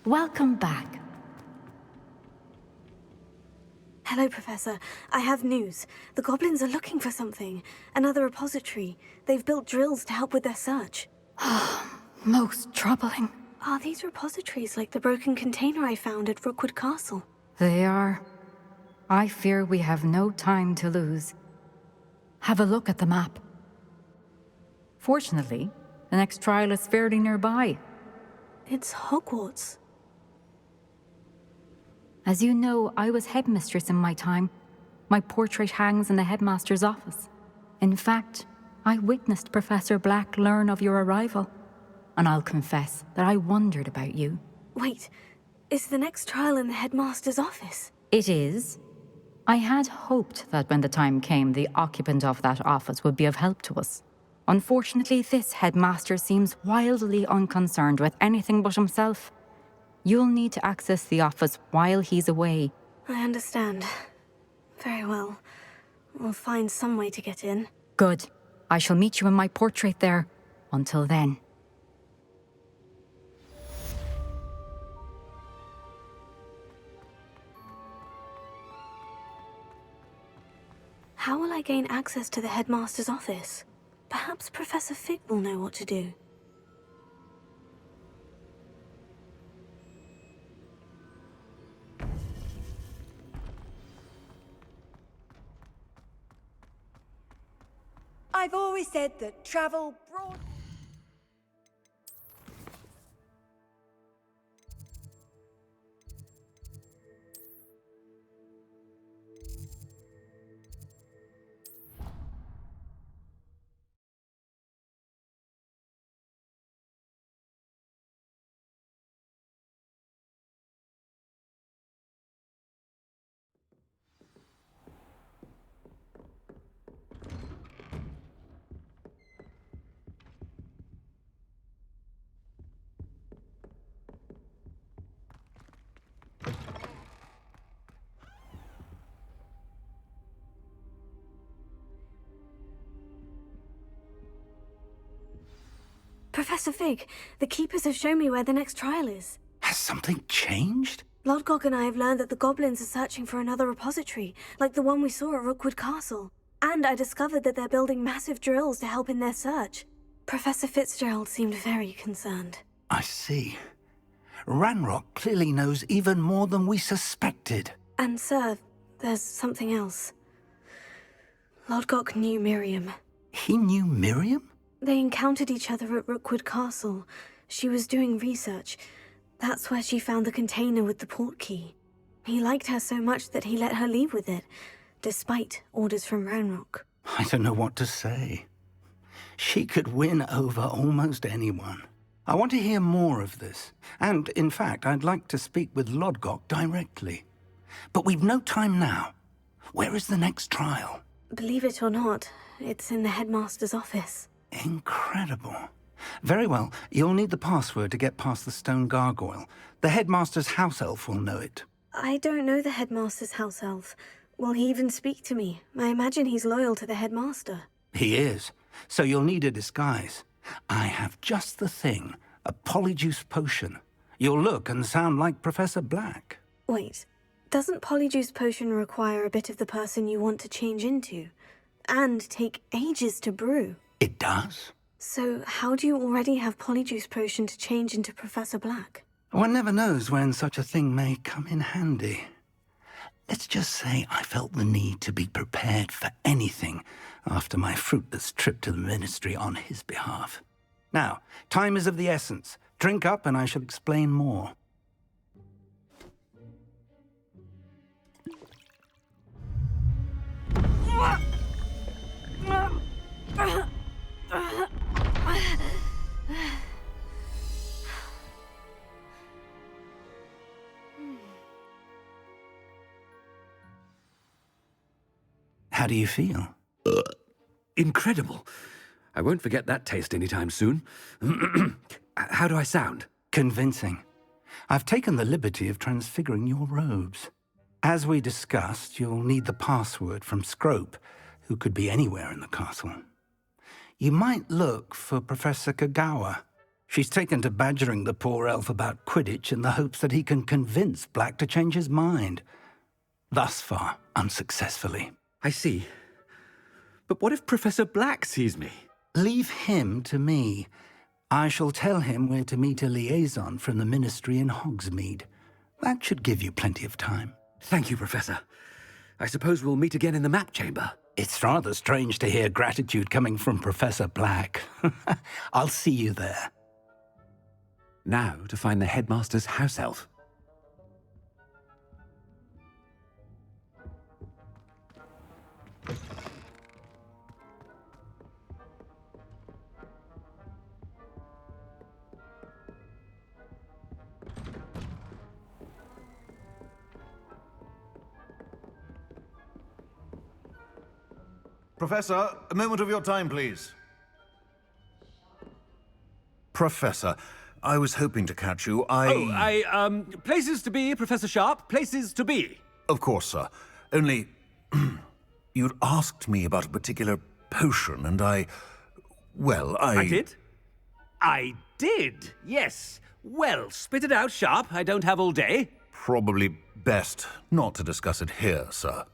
Welcome back. Hello, Professor. I have news. The goblins are looking for something. Another repository. They've built drills to help with their search. Most troubling. Are these repositories like the broken container I found at Rookwood Castle? They are. I fear we have no time to lose. Have a look at the map. Fortunately, the next trial is fairly nearby. It's Hogwarts. As you know, I was headmistress in my time. My portrait hangs in the headmaster's office. In fact, I witnessed Professor Black learn of your arrival. And I'll confess that I wondered about you. Wait, is the next trial in the headmaster's office? It is. I had hoped that when the time came, the occupant of that office would be of help to us. Unfortunately, this headmaster seems wildly unconcerned with anything but himself. You'll need to access the office while he's away. I understand. Very well. We'll find some way to get in. Good. I shall meet you in my portrait there. Until then. How will I gain access to the headmaster's office? Perhaps Professor Fig will know what to do. I've always said that travel broad... Professor Fig, the Keepers have shown me where the next trial is. Has something changed? Lodgok and I have learned that the goblins are searching for another repository, like the one we saw at Rookwood Castle. And I discovered that they're building massive drills to help in their search. Professor Fitzgerald seemed very concerned. I see. Ranrock clearly knows even more than we suspected. And sir, there's something else. Lodgok knew Miriam. He knew Miriam? They encountered each other at Rookwood Castle. She was doing research. That's where she found the container with the port key. He liked her so much that he let her leave with it, despite orders from Ranrock. I don't know what to say. She could win over almost anyone. I want to hear more of this. And, in fact, I'd like to speak with Lodgok directly. But we've no time now. Where is the next trial? Believe it or not, it's in the headmaster's office. Incredible. Very well, you'll need the password to get past the stone gargoyle. The headmaster's house elf will know it. I don't know the headmaster's house elf. Will he even speak to me? I imagine he's loyal to the headmaster. He is. So you'll need a disguise. I have just the thing. A polyjuice potion. You'll look and sound like Professor Black. Wait, doesn't polyjuice potion require a bit of the person you want to change into? And take ages to brew? It does. So how do you already have polyjuice potion to change into Professor Black? One never knows when such a thing may come in handy. Let's just say I felt the need to be prepared for anything after my fruitless trip to the ministry on his behalf. Now, time is of the essence. Drink up and I shall explain more. How do you feel? Incredible. I won't forget that taste anytime soon. How do I sound? Convincing. I've taken the liberty of transfiguring your robes. As we discussed, you'll need the password from Scrope, who could be anywhere in the castle. You might look for Professor Kagawa. She's taken to badgering the poor elf about Quidditch in the hopes that he can convince Black to change his mind. Thus far, unsuccessfully. I see. But what if Professor Black sees me? Leave him to me. I shall tell him where to meet a liaison from the Ministry in Hogsmeade. That should give you plenty of time. Thank you, Professor. I suppose we'll meet again in the map chamber. It's rather strange to hear gratitude coming from Professor Black. I'll see you there. Now to find the headmaster's house elf. Professor, a moment of your time, please. Professor, I was hoping to catch you. Places to be, Professor Sharp, places to be. Of course, sir. Only, you'd asked me about a particular potion, and I did? I did, yes. Well, spit it out, Sharp. I don't have all day. Probably best not to discuss it here, sir.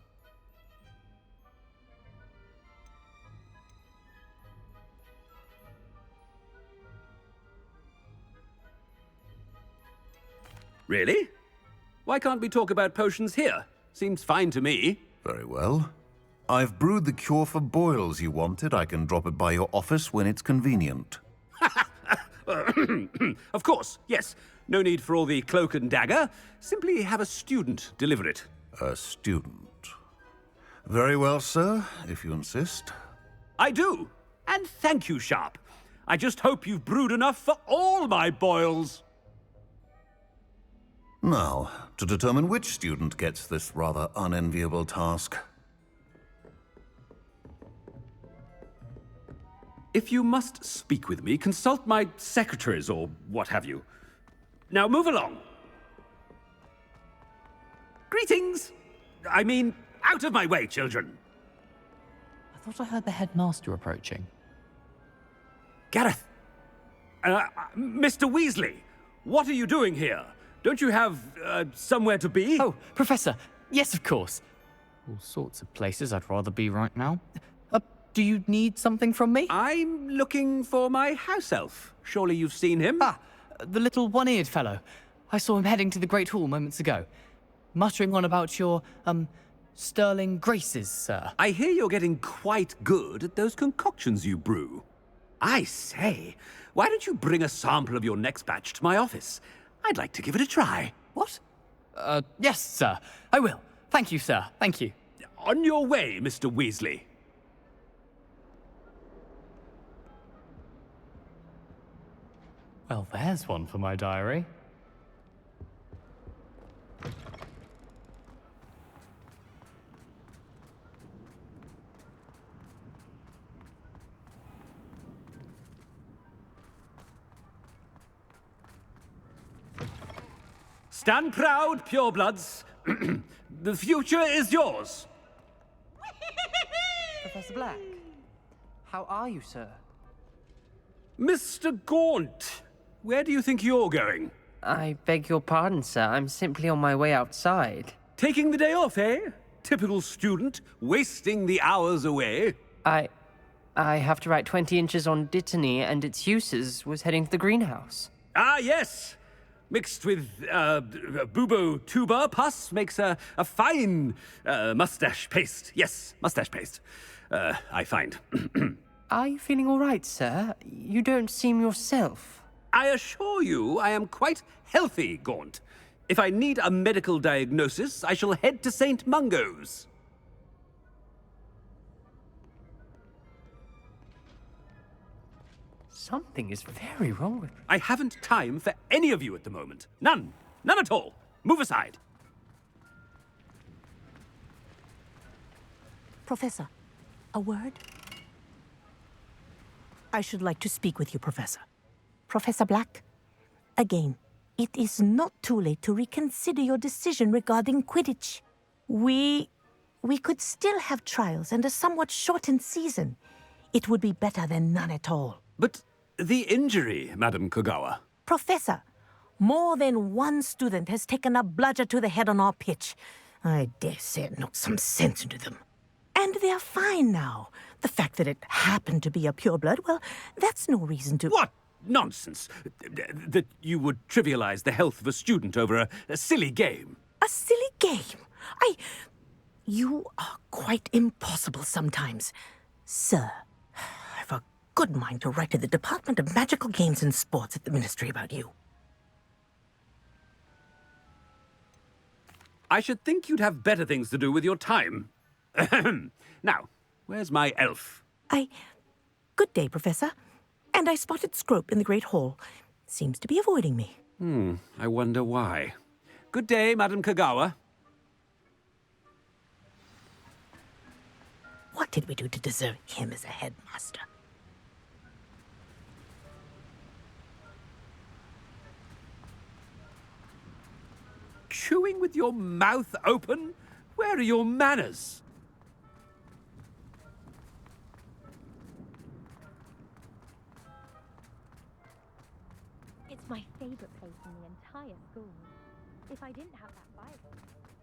Really? Why can't we talk about potions here? Seems fine to me. Very well. I've brewed the cure for boils you wanted. I can drop it by your office when it's convenient. Of course, yes. No need for all the cloak and dagger. Simply have a student deliver it. A student. Very well, sir, if you insist. I do. And thank you, Sharp. I just hope you've brewed enough for all my boils. Now, to determine which student gets this rather unenviable task. If you must speak with me, consult my secretaries or what have you. Now move along. Greetings! I mean, out of my way, children. I thought I heard the headmaster approaching. Gareth! Mr. Weasley, what are you doing here? Don't you have, somewhere to be? Oh, Professor, yes, of course. All sorts of places I'd rather be right now. Do you need something from me? I'm looking for my house elf. Surely you've seen him? Ah, the little one-eared fellow. I saw him heading to the Great Hall moments ago, muttering on about your, sterling graces, sir. I hear you're getting quite good at those concoctions you brew. I say, why don't you bring a sample of your next batch to my office? I'd like to give it a try. What? Yes, sir. I will. Thank you, sir. Thank you. On your way, Mr. Weasley. Well, there's one for my diary. Stand proud, purebloods. The future is yours. Professor Black, how are you, sir? Mr. Gaunt, where do you think you're going? I beg your pardon, sir. I'm simply on my way outside. Taking the day off, eh? Typical student, wasting the hours away. I have to write 20 inches on Dittany and its uses. Was heading to the greenhouse. Ah, yes. Mixed with bubo tuber pus makes a fine mustache paste. Yes, mustache paste. I find. Are you feeling all right, sir? You don't seem yourself. I assure you I am quite healthy, Gaunt. If I need a medical diagnosis, I shall head to St. Mungo's. Something is very wrong with me. I haven't time for any of you at the moment. None. None at all. Move aside. Professor, a word? I should like to speak with you, Professor. Professor Black, again, it is not too late to reconsider your decision regarding Quidditch. We could still have trials and a somewhat shortened season. It would be better than none at all. But the injury, Madam Kogawa? Professor, more than one student has taken a bludger to the head on our pitch. I dare say it knocked some sense into them. And they're fine now. The fact that it happened to be a pureblood, well, that's no reason to... What nonsense! That you would trivialize the health of a student over a silly game. A silly game? You are quite impossible sometimes. Sir, I've a good mind to write to the Department of Magical Games and Sports at the Ministry about you. I should think you'd have better things to do with your time. Now, where's my elf? Good day, Professor. And I spotted Scrope in the Great Hall. Seems to be avoiding me. I wonder why. Good day, Madam Kogawa. What did we do to deserve him as a headmaster? Chewing with your mouth open? Where are your manners? It's my favorite place in the entire school. If I didn't have that Bible...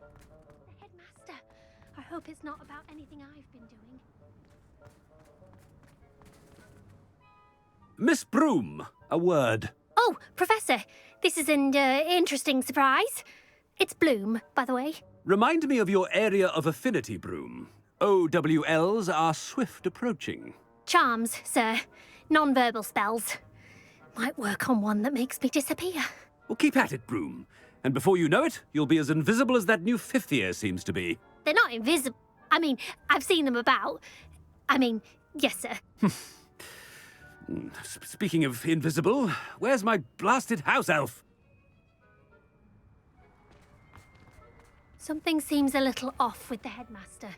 The headmaster! I hope it's not about anything I've been doing. Miss Broom, a word. Oh, Professor, this is an interesting surprise. It's Bloom, by the way. Remind me of your area of affinity, Broom. OWLs are swift approaching. Charms, sir. Non-verbal spells. Might work on one that makes me disappear. Well, keep at it, Broom. And before you know it, you'll be as invisible as that new fifth year seems to be. They're not invisible. I mean, I've seen them about. Yes, sir. Speaking of invisible, where's my blasted house elf? Something seems a little off with the headmaster.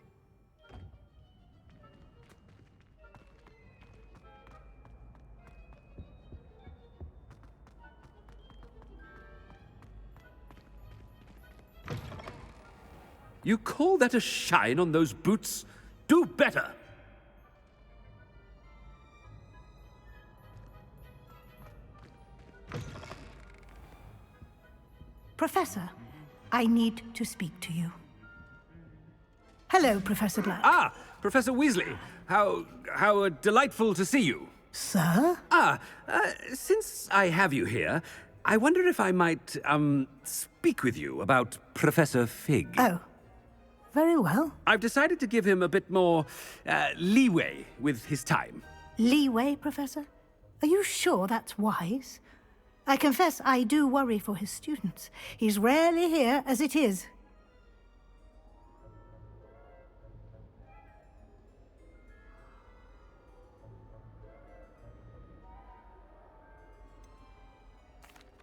You call that a shine on those boots? Do better! Professor, I need to speak to you. Hello, Professor Black. Ah, Professor Weasley. How delightful to see you. Sir? Since I have you here, I wonder if I might, speak with you about Professor Fig. Oh, very well. I've decided to give him a bit more, leeway with his time. Leeway, Professor? Are you sure that's wise? I confess I do worry for his students. He's rarely here as it is.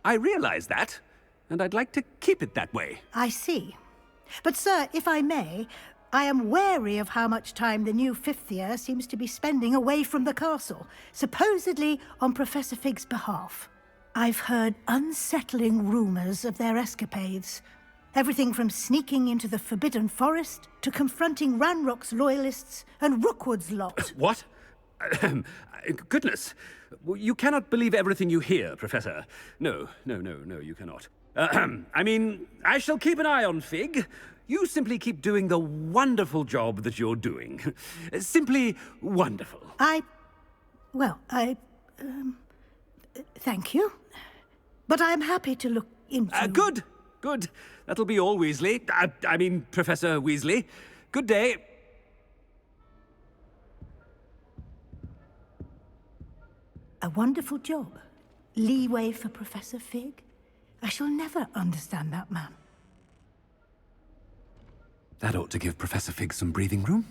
I realize that, and I'd like to keep it that way. I see. But, sir, if I may, I am wary of how much time the new fifth year seems to be spending away from the castle, supposedly on Professor Fig's behalf. I've heard unsettling rumors of their escapades. Everything from sneaking into the Forbidden Forest to confronting Ranrock's loyalists and Rookwood's lot. What? Goodness. You cannot believe everything you hear, Professor. No, you cannot. I shall keep an eye on Fig. You simply keep doing the wonderful job that you're doing. Simply wonderful. Thank you. But I'm happy to look into... Good. That'll be all, Weasley. Professor Weasley. Good day. A wonderful job. Leeway for Professor Fig. I shall never understand that man. That ought to give Professor Fig some breathing room.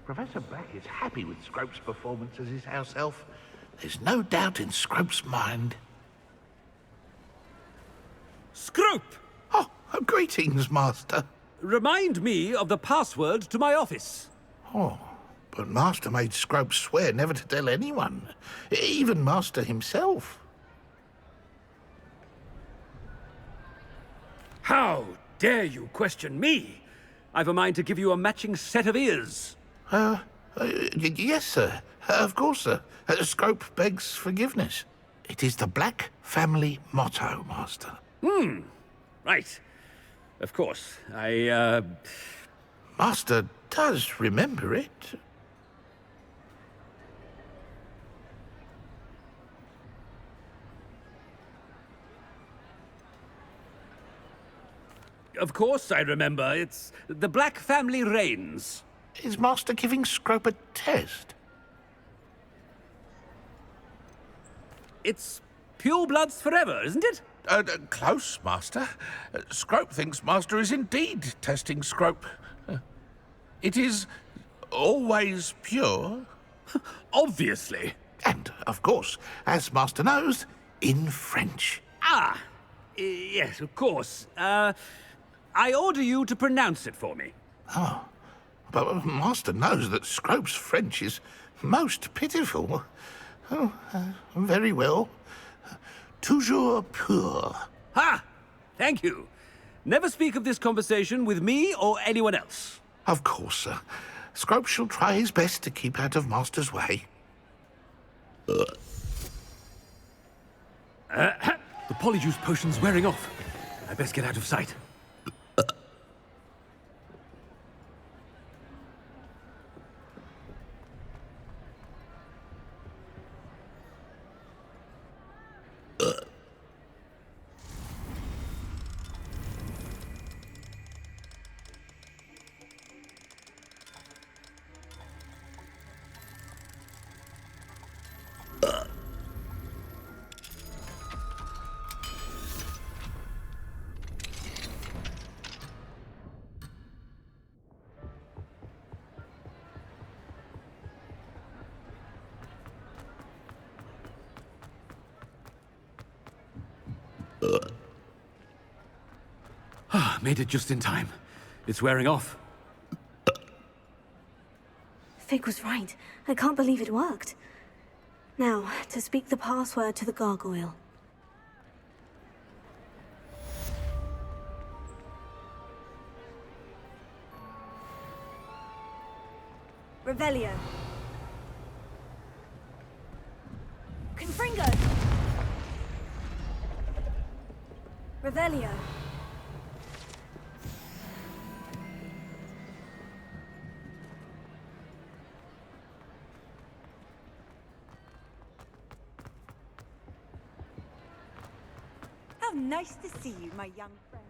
Professor Black is happy with Scrope's performance as his house elf. There's no doubt in Scrope's mind. Scrope! Oh, greetings, Master. Remind me of the password to my office. Oh, but Master made Scrope swear never to tell anyone, even Master himself. How dare you question me? I've a mind to give you a matching set of ears. Yes, sir. Of course, sir. Scrope begs forgiveness. It is the Black family motto, Master. Right. Of course. Master does remember it. Of course I remember. It's the Black family reigns. Is Master giving Scrope a test? It's pure bloods forever, isn't it? Close, Master. Scrope thinks Master is indeed testing Scrope. It is always pure. Obviously. And, of course, as Master knows, in French. Yes, of course. I order you to pronounce it for me. Oh, but Master knows that Scrope's French is most pitiful. Oh, very well. Toujours pur. Ha! Thank you. Never speak of this conversation with me or anyone else. Of course, sir. Scrope shall try his best to keep out of Master's way. The polyjuice potion's wearing off. I best get out of sight. Made it just in time. It's wearing off. Fig was right. I can't believe it worked. Now, to speak the password to the gargoyle. Revelio. Confringo. Revelio. How nice to see you, my young friend.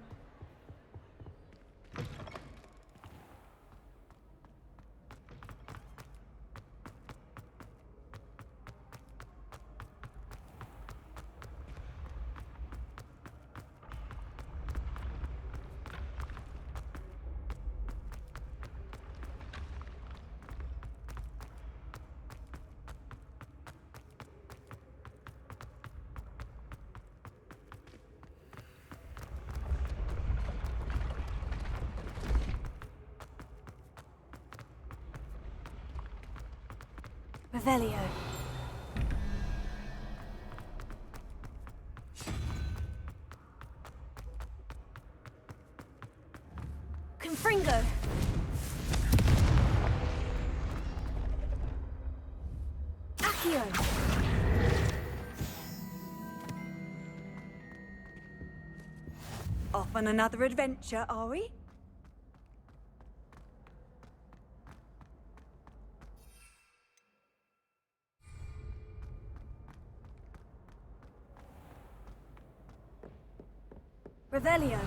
Revelio. Confringo. Accio. Off on another adventure, are we? Revelio.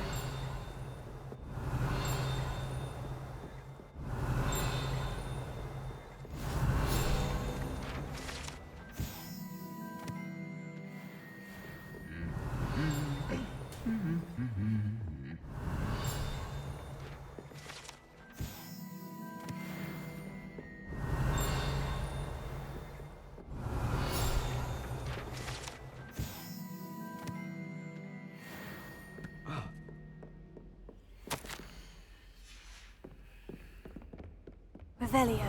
Revelio.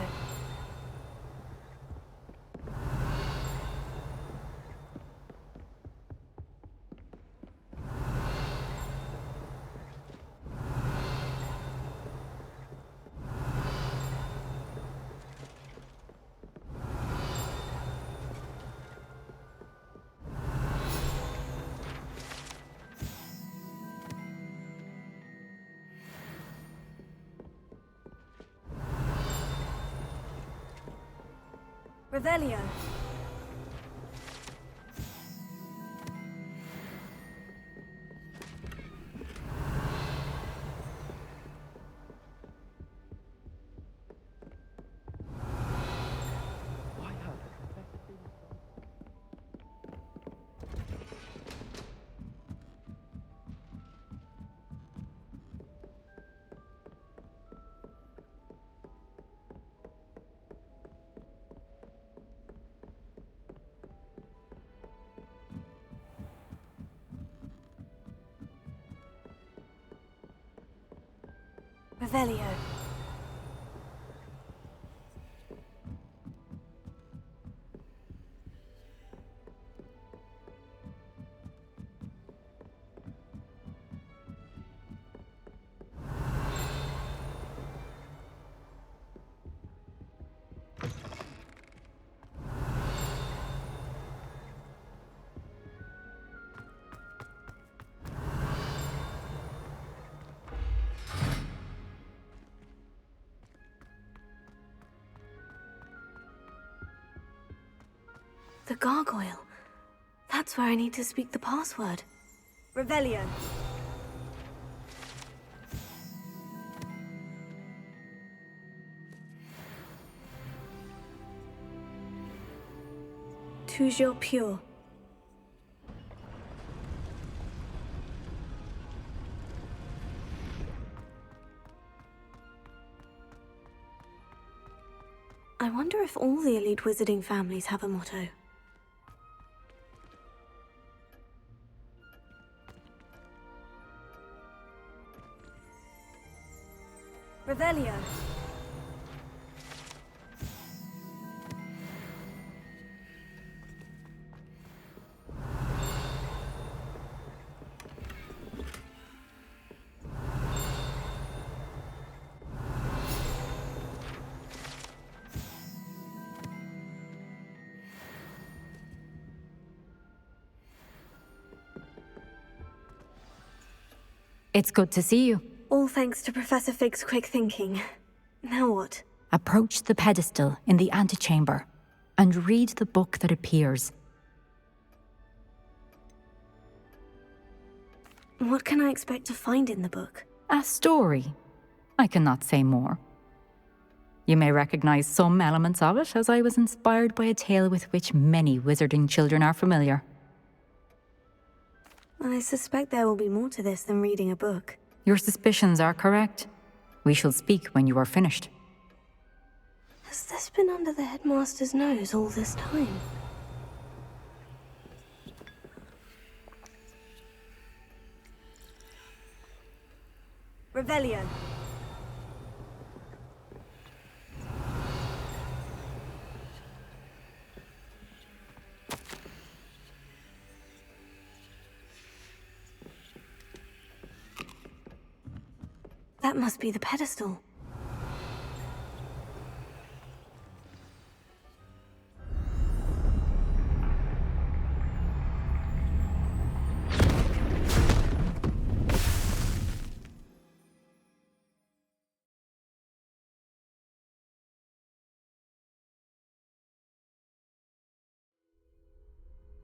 Revelio. Revelio. The gargoyle. That's where I need to speak the password. Revelio. Toujours pure. I wonder if all the elite wizarding families have a motto. Revelio. It's good to see you. All thanks to Professor Fig's quick thinking. Now what? Approach the pedestal in the antechamber and read the book that appears. What can I expect to find in the book? A story. I cannot say more. You may recognize some elements of it, as I was inspired by a tale with which many wizarding children are familiar. I suspect there will be more to this than reading a book. Your suspicions are correct. We shall speak when you are finished. Has this been under the headmaster's nose all this time? Revelio. That must be the pedestal.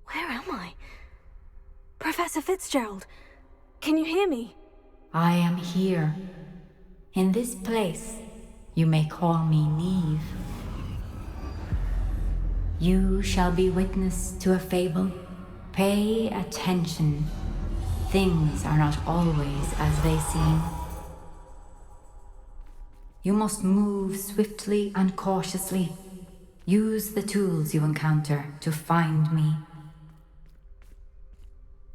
Where am I? Professor Fitzgerald, can you hear me? I am here. In this place, you may call me Neve. You shall be witness to a fable. Pay attention. Things are not always as they seem. You must move swiftly and cautiously. Use the tools you encounter to find me.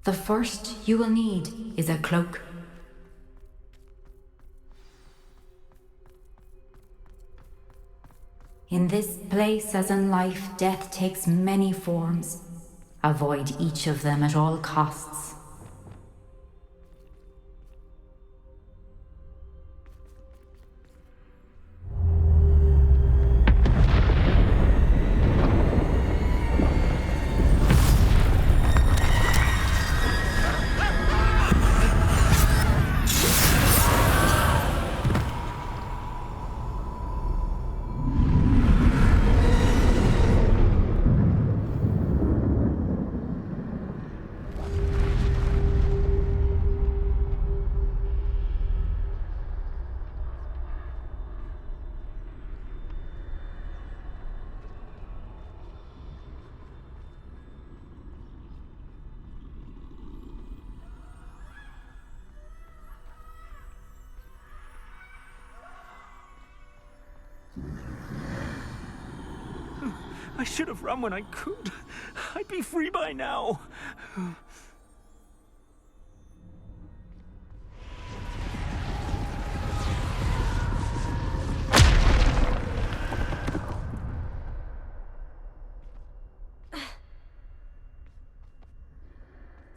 The first you will need is a cloak. In this place, as in life, death takes many forms. Avoid each of them at all costs. I should have run when I could. I'd be free by now.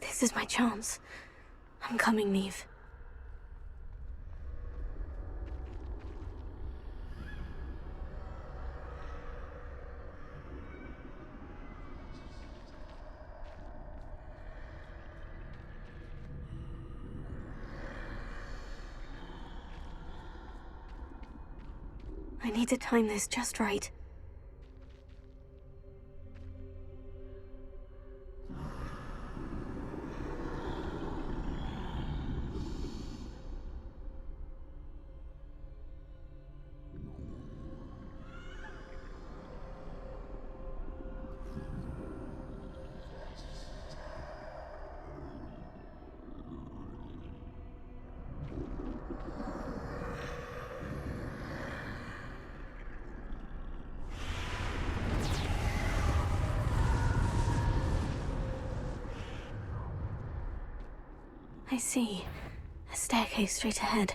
This is my chance. I'm coming, Neve. I need to time this just right. I see. A staircase straight ahead.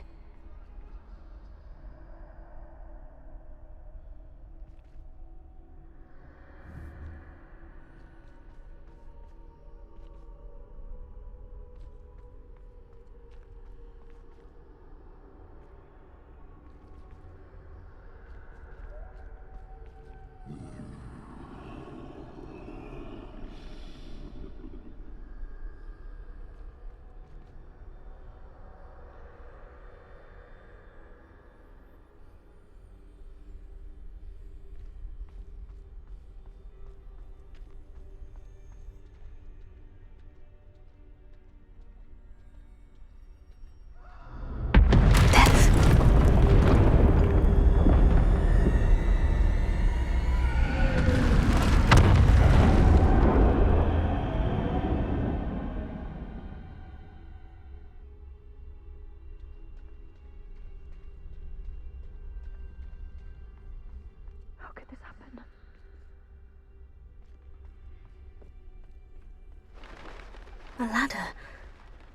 A ladder.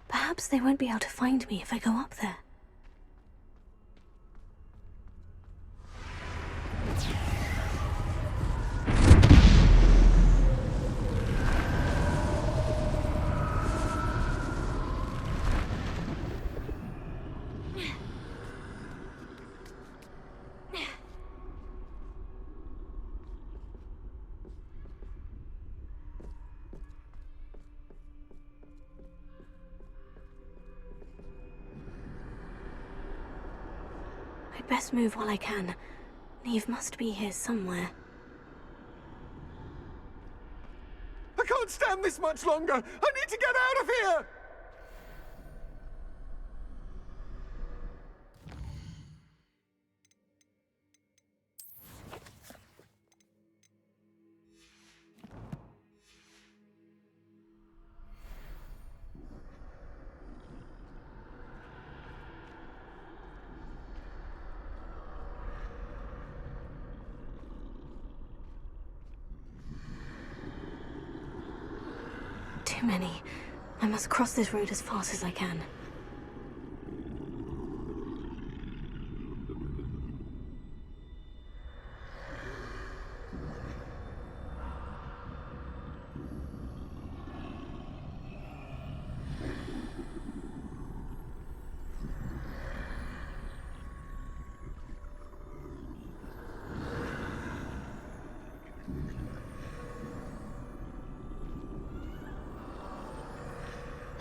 Perhaps they won't be able to find me if I go up there. I'd best move while I can. Neve must be here somewhere. I can't stand this much longer! I need to get out of here! Too many. I must cross this road as fast as I can.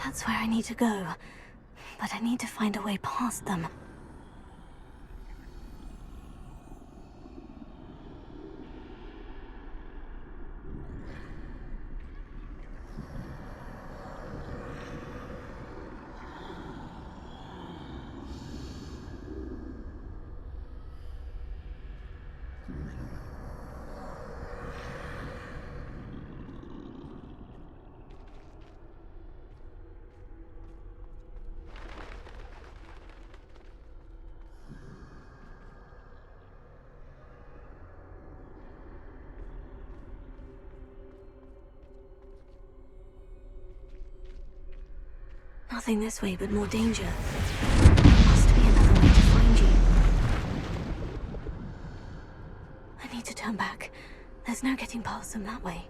That's where I need to go, but I need to find a way past them. nothing this way but more danger. Must be another way to find you. I need to turn back. There's no getting past them that way.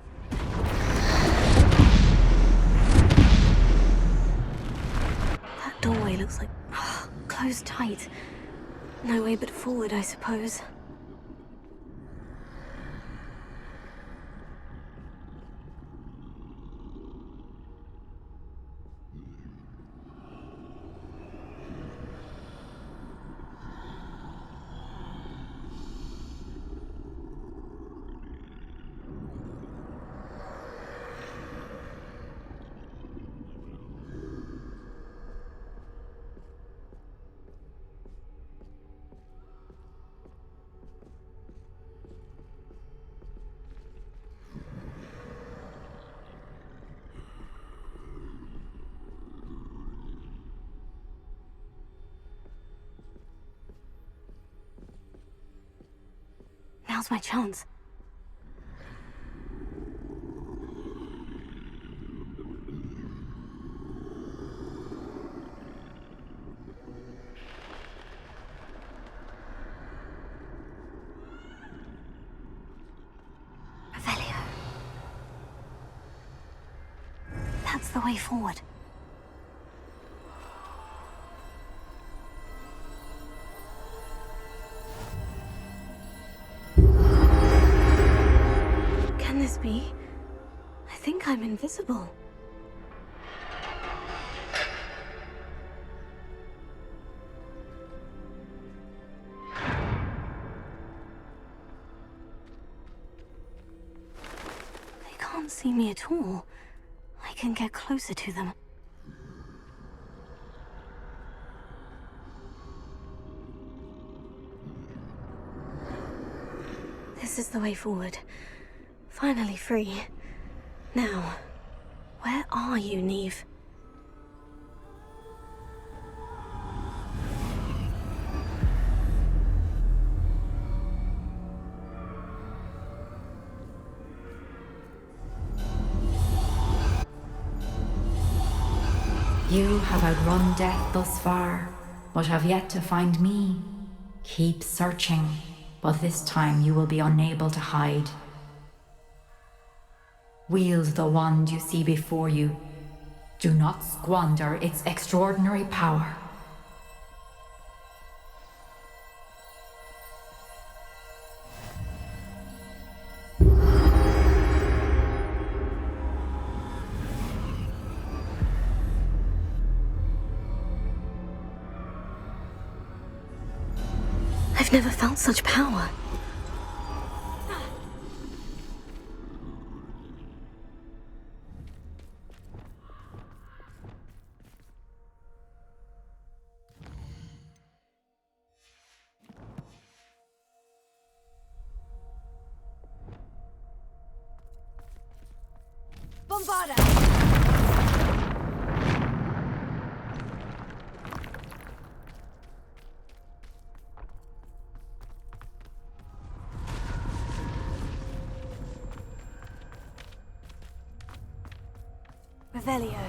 That doorway looks like closed tight. No way but forward, I suppose. Now's my chance. Revelio. That's the way forward. Can this be? I think I'm invisible. They can't see me at all. I can get closer to them. This is the way forward. Finally free. Now, where are you, Neve? You have outrun death thus far, but have yet to find me. Keep searching, but this time you will be unable to hide. Wield the wand you see before you. Do not squander its extraordinary power. I've never felt such power. Bombarda! Revelio.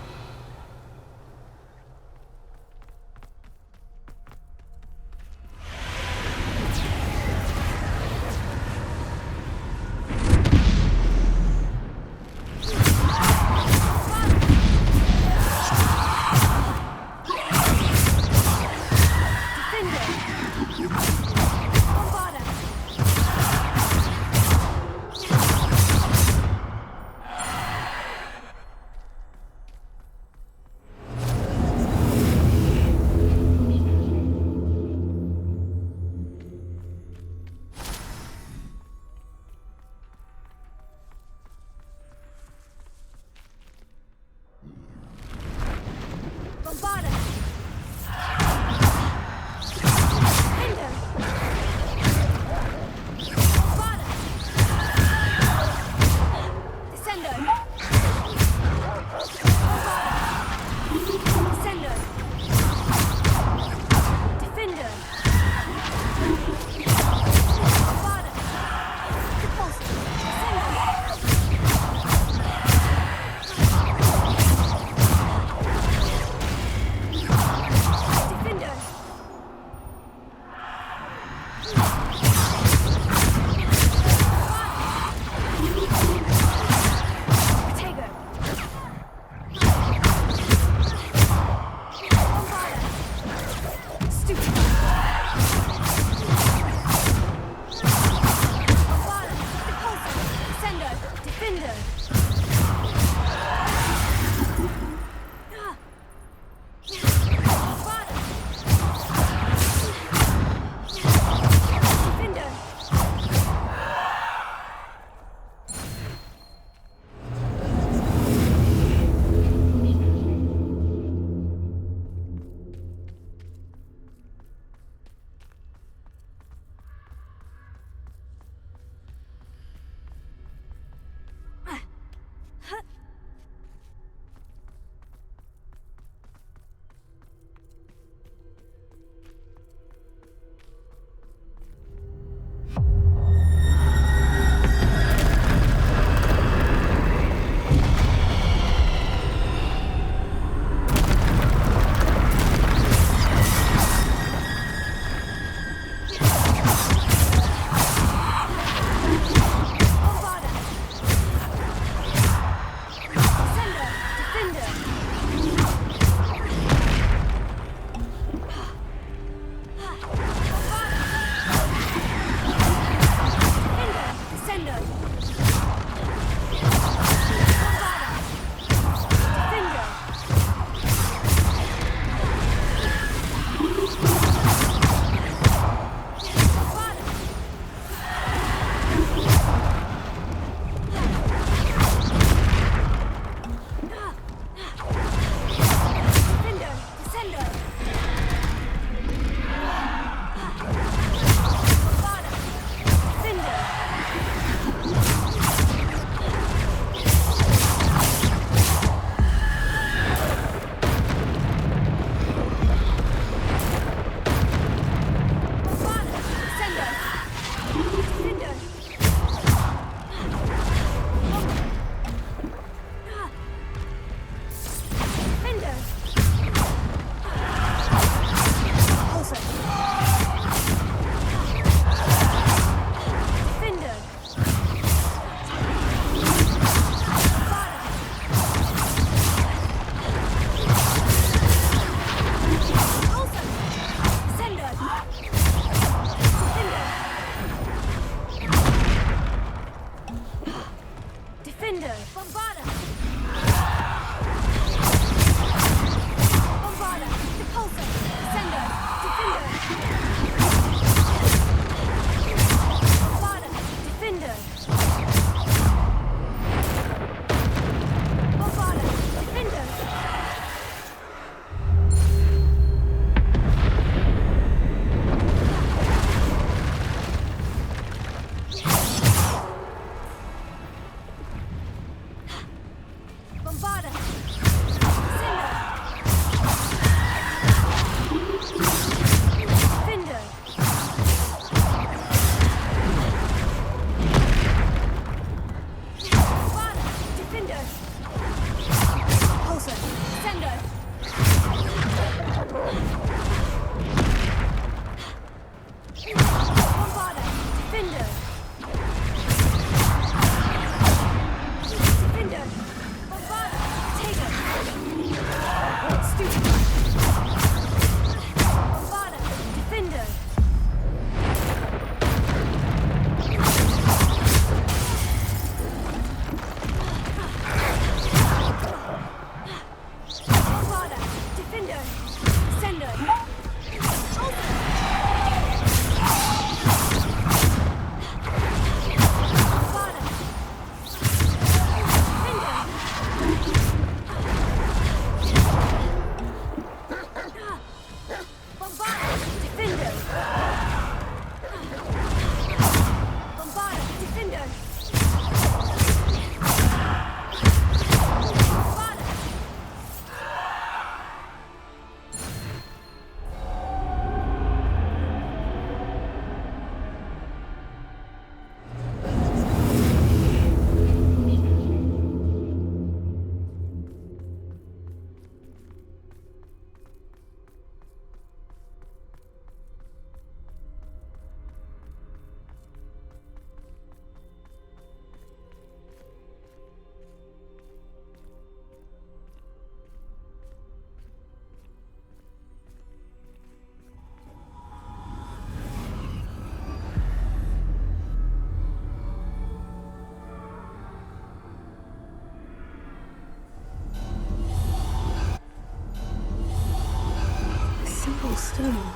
purple stone.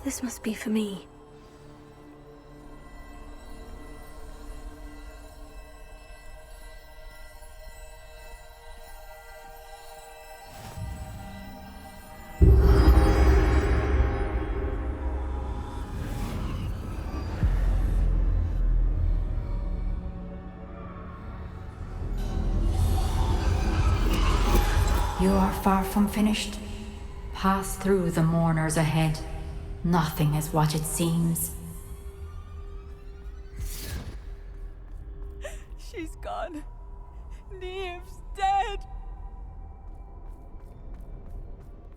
This must be for me. You are far from finished. Pass through the mourners ahead. Nothing is what it seems. She's gone. Neve's dead.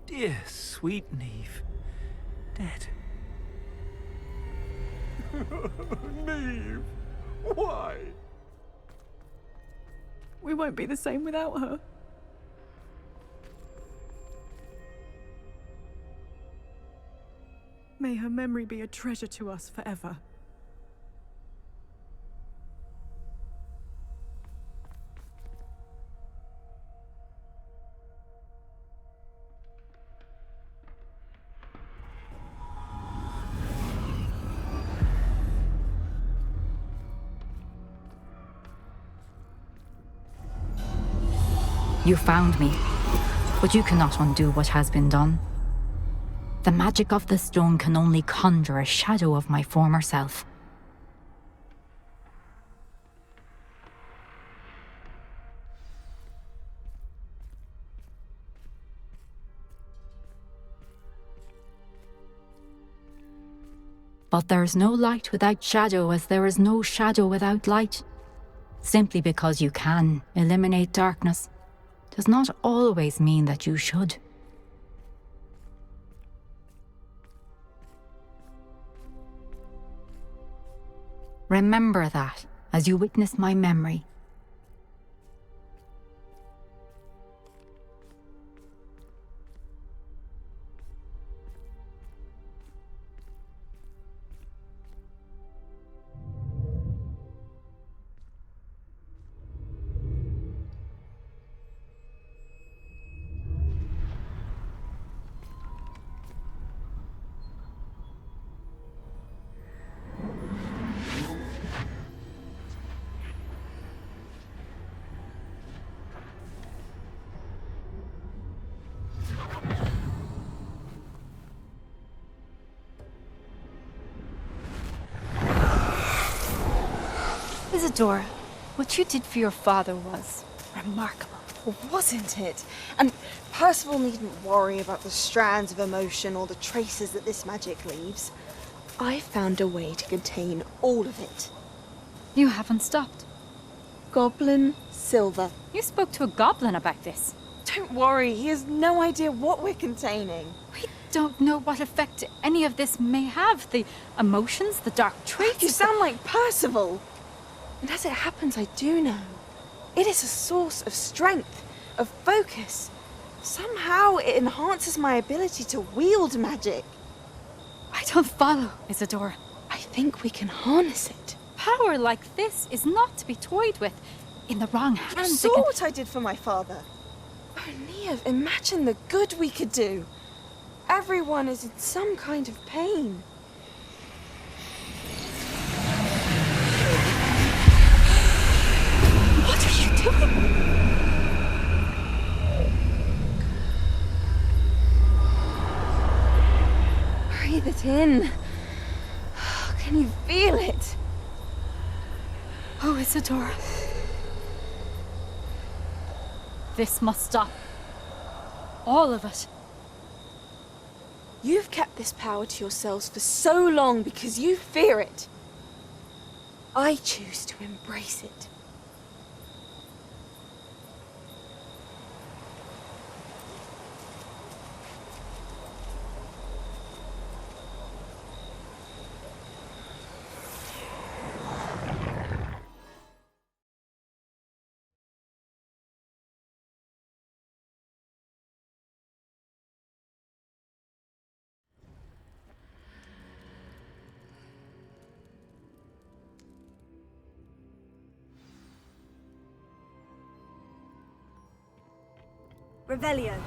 Dear sweet Neve. Dead. Neve! Why? We won't be the same without her. May her memory be a treasure to us forever. You found me, but you cannot undo what has been done. The magic of the stone can only conjure a shadow of my former self. But there is no light without shadow, as there is no shadow without light. Simply because you can eliminate darkness does not always mean that you should. Remember that as you witness my memory. Isadora, what you did for your father was remarkable. Well, wasn't it? And Percival needn't worry about the strands of emotion or the traces that this magic leaves. I found a way to contain all of it. You haven't stopped. Goblin Silver. You spoke to a goblin about this. Don't worry, he has no idea what we're containing. We don't know what effect any of this may have. The emotions, the dark traits. You sound like Percival. And as it happens, I do know. It is a source of strength, of focus. Somehow it enhances my ability to wield magic. I don't follow, Isadora. I think we can harness it. Power like this is not to be toyed with. In the wrong hands, You saw what I did for my father. Oh, Neve, imagine the good we could do. Everyone is in some kind of pain. What are you doing? Breathe it in. Can you feel it? Oh, Isadora. This must stop. All of it. You've kept this power to yourselves for so long because you fear it. I choose to embrace it. Revelio.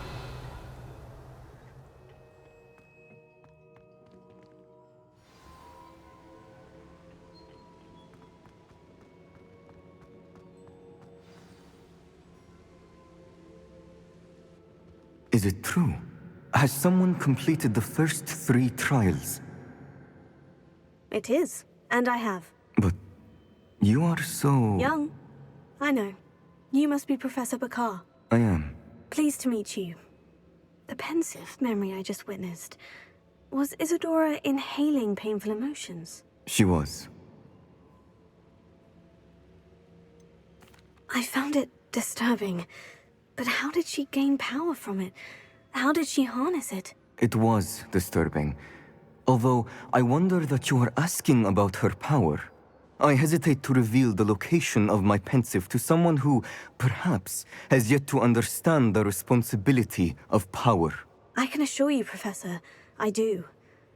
Is it true? Has someone completed the first 3 trials? It is, and I have. But you are so... Young. I know. You must be Professor Bakar. I am. Pleased to meet you. The pensive memory I just witnessed. Was Isadora inhaling painful emotions? She was. I found it disturbing. But how did she gain power from it? How did she harness it? It was disturbing. Although, I wonder that you are asking about her power. I hesitate to reveal the location of my pensive to someone who, perhaps, has yet to understand the responsibility of power. I can assure you, Professor, I do.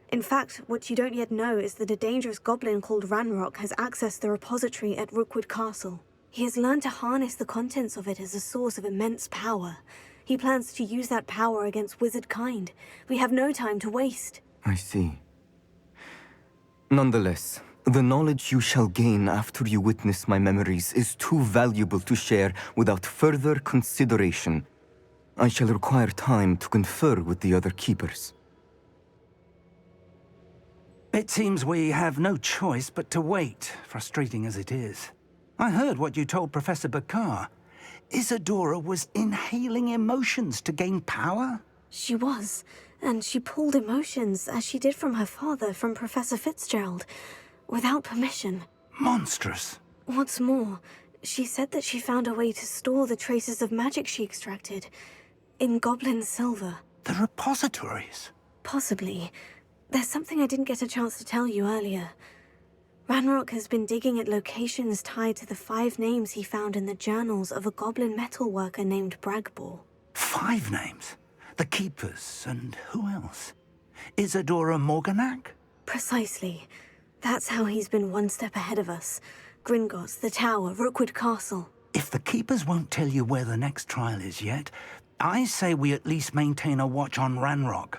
In fact, what you don't yet know is that a dangerous goblin called Ranrock has accessed the repository at Rookwood Castle. He has learned to harness the contents of it as a source of immense power. He plans to use that power against wizard kind. We have no time to waste. I see. Nonetheless, the knowledge you shall gain after you witness my memories is too valuable to share without further consideration. I shall require time to confer with the other keepers. It seems we have no choice but to wait, frustrating as it is. I heard what you told Professor Bakar. Isadora was inhaling emotions to gain power? She was, and she pulled emotions, as she did from her father, from Professor Fitzgerald, without permission. Monstrous. What's more, she said that she found a way to store the traces of magic she extracted in goblin silver. The repositories? Possibly. There's something I didn't get a chance to tell you earlier. Ranrock has been digging at locations tied to the 5 names he found in the journals of a goblin metalworker named Bragbor. 5 names? The Keepers, and who else? Isadora Morganac? Precisely. That's how he's been one step ahead of us. Gringotts, the Tower, Rookwood Castle. If the Keepers won't tell you where the next trial is yet, I say we at least maintain a watch on Ranrock.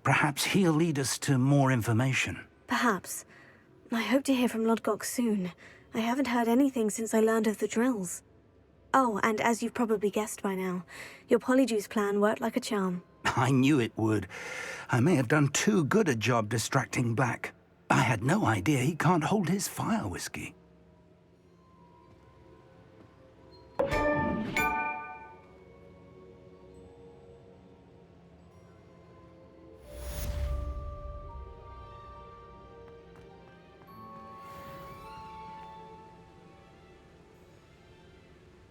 Perhaps he'll lead us to more information. Perhaps. I hope to hear from Lodgok soon. I haven't heard anything since I learned of the drills. Oh, and as you've probably guessed by now, your Polyjuice plan worked like a charm. I knew it would. I may have done too good a job distracting Black. I had no idea he can't hold his fire whiskey.